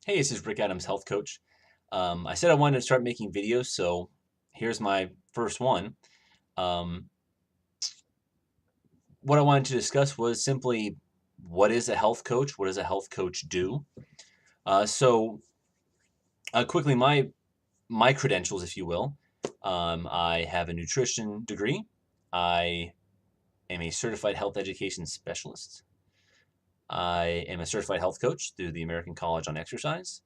Hey, this is Rick Adams, health coach. I said I wanted to start making videos, so here's my first one. Um, what I wanted to discuss was simply what is a health coach? What does a health coach do? Quickly, my credentials, if you will. I have a nutrition degree. I am a certified health education specialist. I am a certified health coach through the American College on Exercise,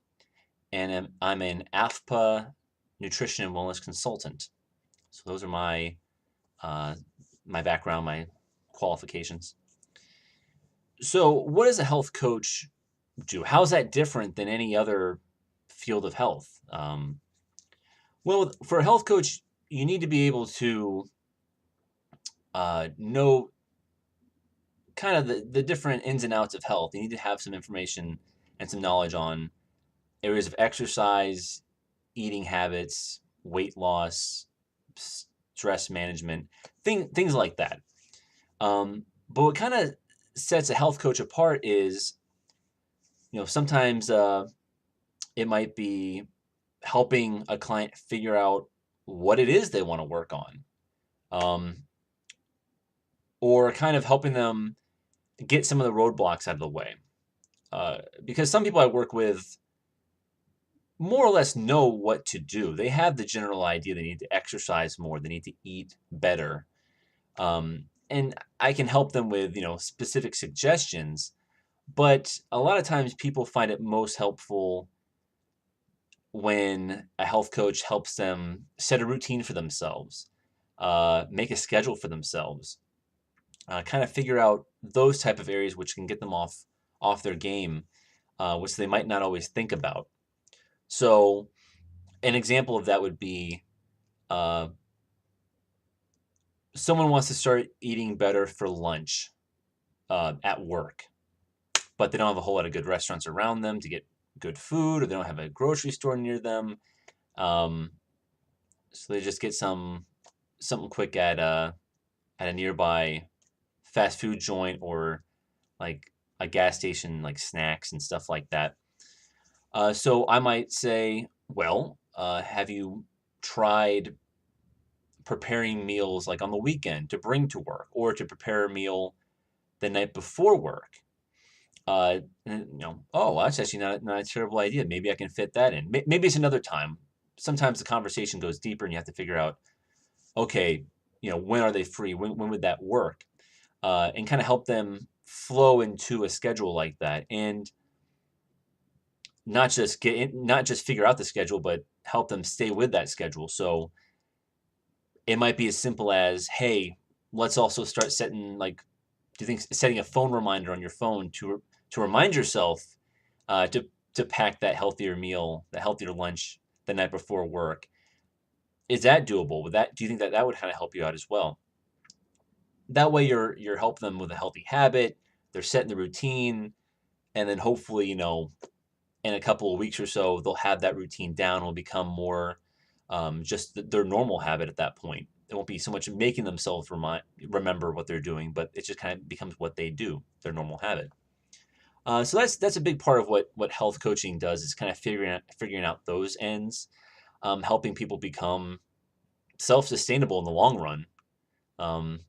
and I'm an AFPA nutrition and wellness consultant. So those are uh, my background, my qualifications. So what does a health coach do? How is that different than any other field of health? Well, for a health coach, you need to be able to know kind of the different ins and outs of health. You need to have some information and some knowledge on areas of exercise, eating habits, weight loss, stress management, things like that. But what kind of sets a health coach apart is, sometimes it might be helping a client figure out what it is they want to work on, um, or kind of helping them get some of the roadblocks out of the way. Because some people I work with more or less know what to do. They have the general idea they need to exercise more, they need to eat better, and I can help them with specific suggestions. But a lot of times people find it most helpful when a health coach helps them set a routine for themselves, make a schedule for themselves, kind of figure out those type of areas which can get them off their game, which they might not always think about. So an example of that would be uh, someone wants to start eating better for lunch at work, but they don't have a whole lot of good restaurants around them to get good food, or they don't have a grocery store near them. Um, so they just get something quick at a nearby fast food joint, or like a gas station, like snacks and stuff like that. So I might say, well, have you tried preparing meals like on the weekend to bring to work, or to prepare a meal the night before work? Oh, well, that's actually not a terrible idea. Maybe I can fit that in. Maybe it's another time. Sometimes the conversation goes deeper, and you have to figure out, okay, when are they free? When would that work? And kind of help them flow into a schedule like that, and not just figure out the schedule, but help them stay with that schedule. So it might be as simple as, hey, let's also start setting, like, do you think setting a phone reminder on your phone to remind yourself to pack that healthier meal, the healthier lunch the night before work? Is that doable? Would that Do you think that would kind of help you out as well? That way you're helping them with a healthy habit, they're setting the routine, and then hopefully, in a couple of weeks or so, they'll have that routine down, will become more just their normal habit at that point. It won't be so much making themselves remember what they're doing, but it just kind of becomes what they do, their normal habit. So that's a big part of what health coaching does, is kind of figuring out those ends, helping people become self-sustainable in the long run. Um,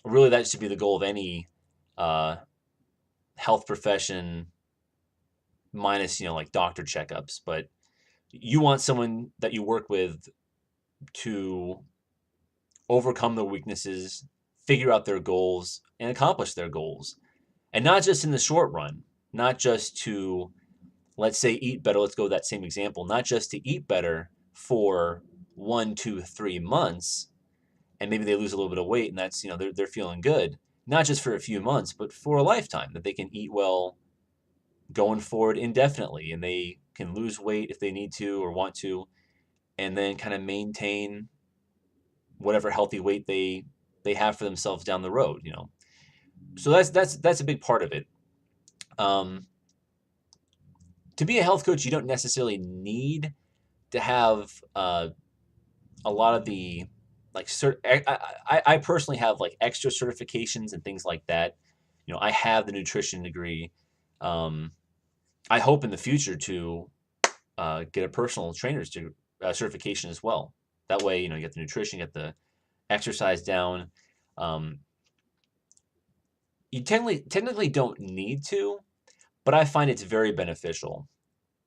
Really, that should be the goal of any uh, health profession, minus like doctor checkups. But you want someone that you work with to overcome their weaknesses, figure out their goals, and accomplish their goals. And not just in the short run, not just to, let's say, eat better. Let's go with that same example. Not just to eat better for 1, 2, 3 months, and maybe they lose a little bit of weight, and that's, they're feeling good. Not just for a few months, but for a lifetime, that they can eat well going forward indefinitely, and they can lose weight if they need to or want to, and then kind of maintain whatever healthy weight they have for themselves down the road. So that's a big part of it. Um, to be a health coach, you don't necessarily need to have a lot of the, like, I personally have like extra certifications and things like that. I have the nutrition degree. Um, I hope in the future to get a personal trainer's certification as well. That way, you get the nutrition, get the exercise down. Um, you technically don't need to, but I find it's very beneficial.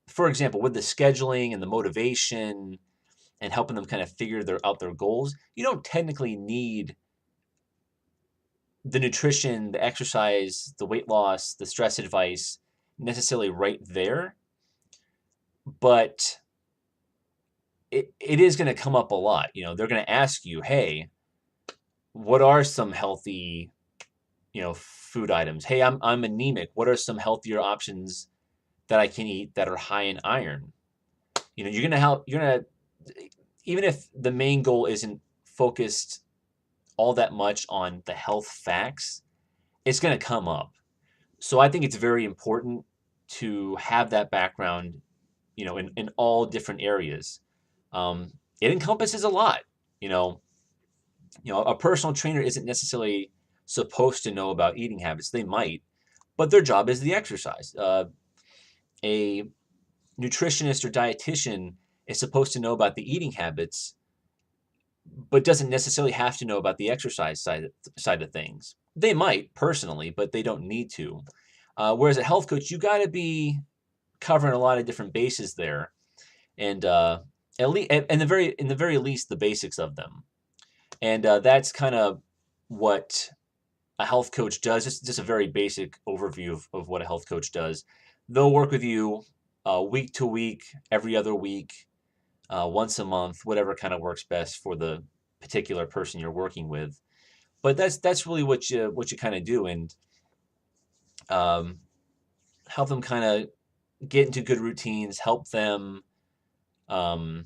For example, with the scheduling and the motivation and helping them kind of figure out their goals, you don't technically need the nutrition, the exercise, the weight loss, the stress advice necessarily right there, but it is going to come up a lot. They're going to ask you, hey, what are some healthy, food items? Hey, I'm anemic. What are some healthier options that I can eat that are high in iron? You're gonna even if the main goal isn't focused all that much on the health facts, it's going to come up. So I think it's very important to have that background, in all different areas. It encompasses a lot. You know, a personal trainer isn't necessarily supposed to know about eating habits. They might, but their job is the exercise. A nutritionist or dietitian is supposed to know about the eating habits, but doesn't necessarily have to know about the exercise side of things. They might personally, but they don't need to. Whereas a health coach, you got to be covering a lot of different bases there, and at least, in the very least, the basics of them. And that's kind of what a health coach does. It's just a very basic overview of what a health coach does. They'll work with you week to week, every other week, once a month, whatever kind of works best for the particular person you're working with. But that's really what you kind of do, and um, help them kind of get into good routines, help them um,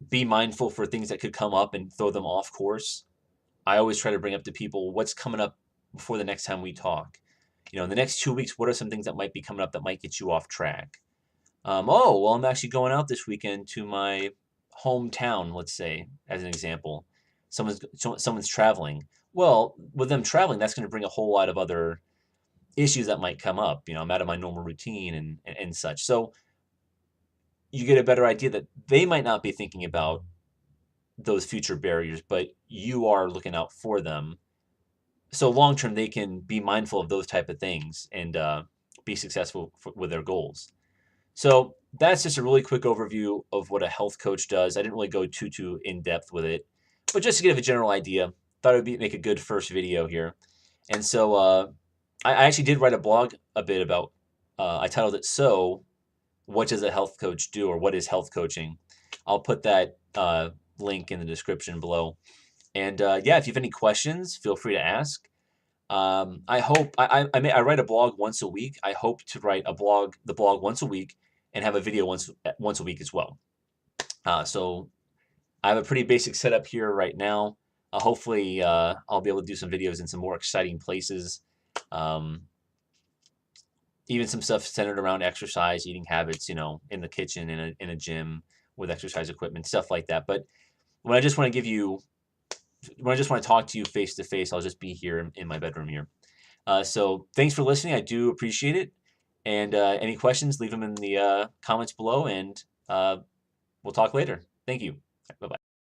be mindful for things that could come up and throw them off course. I always try to bring up to people what's coming up before the next time we talk. In the next 2 weeks, what are some things that might be coming up that might get you off track? Oh, well, I'm actually going out this weekend to my hometown, let's say, as an example. Someone's traveling. Well, with them traveling, that's going to bring a whole lot of other issues that might come up. I'm out of my normal routine and such. So you get a better idea that they might not be thinking about those future barriers, but you are looking out for them. So long term, they can be mindful of those type of things and be successful with their goals. So that's just a really quick overview of what a health coach does. I didn't really go too in depth with it, but just to give a general idea, thought it would make a good first video here. And so I actually did write a blog a bit about. I titled it "So, what does a health coach do, or what is health coaching?" I'll put that link in the description below. And yeah, if you have any questions, feel free to ask. I hope I write a blog once a week. I hope to write the blog once a week, and have a video once a week as well. So I have a pretty basic setup here right now. Hopefully, I'll be able to do some videos in some more exciting places. Even some stuff centered around exercise, eating habits, in the kitchen, in a gym with exercise equipment, stuff like that. But when I just want to talk to you face to face, I'll just be here in my bedroom here. So thanks for listening. I do appreciate it. And any questions, leave them in the comments below, and we'll talk later. Thank you. Bye-bye.